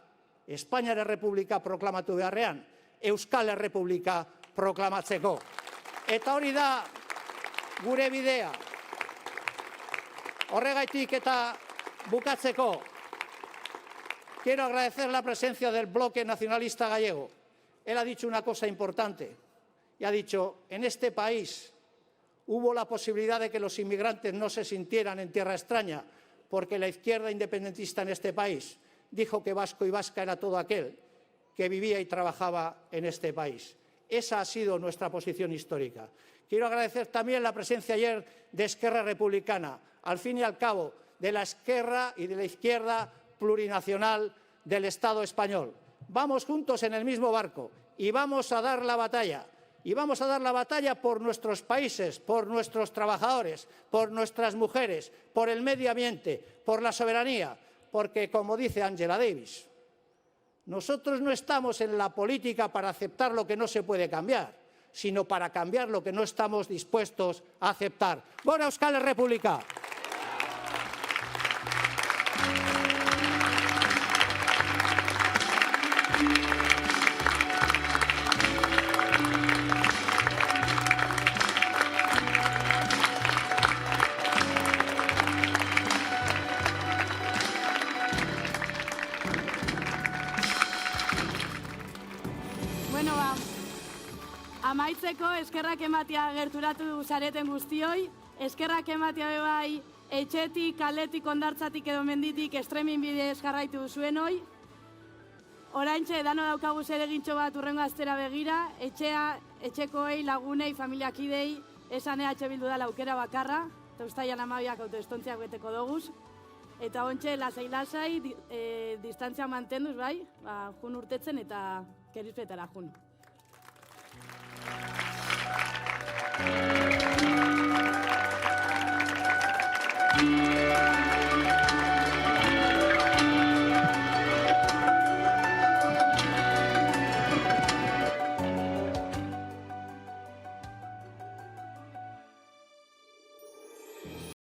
proklamatu beharrean, Euskal Errepublika proklamatzeko. Eta hori da gure bidea. Horregaitik eta bukatzeko, quiero agradecer la presencia del bloque nacionalista gallego. Él ha dicho una cosa importante y ha dicho, en este país hubo la posibilidad de que los inmigrantes no se sintieran en tierra extraña, porque la izquierda independentista en este país dijo que vasco y vasca era todo aquel que vivía y trabajaba en este país. Esa ha sido nuestra posición histórica. Quiero agradecer también la presencia ayer de Esquerra Republicana, al fin y al cabo, de la Esquerra y de la izquierda plurinacional del Estado español. Vamos juntos en el mismo barco y vamos a dar la batalla. Y vamos a dar la batalla por nuestros países, por nuestros trabajadores, por nuestras mujeres, por el medio ambiente, por la soberanía. Porque, como dice Angela Davis, nosotros no estamos en la política para aceptar lo que no se puede cambiar, sino para cambiar lo que no estamos dispuestos a aceptar. Gora Euskal Herria! Amaitzeko eskerrak ematea gerturatu zareten guztioi, eskerrak ematea bai etxetik, kaletik, ondartzatik edo menditik estremin bidez jarraitu zuenoi. Oraintxe dano daukagu zeregintxo bat urrengo astera begira, etxekoei, lagunei, familiakidei, esan EH Bildu da aukera bakarra, eta ustaian 12ak autoestontziak beteko doguz. Eta ontxe, lasai, distantzia mantenduz, bai, jun urtetzen eta kerizpetara jun.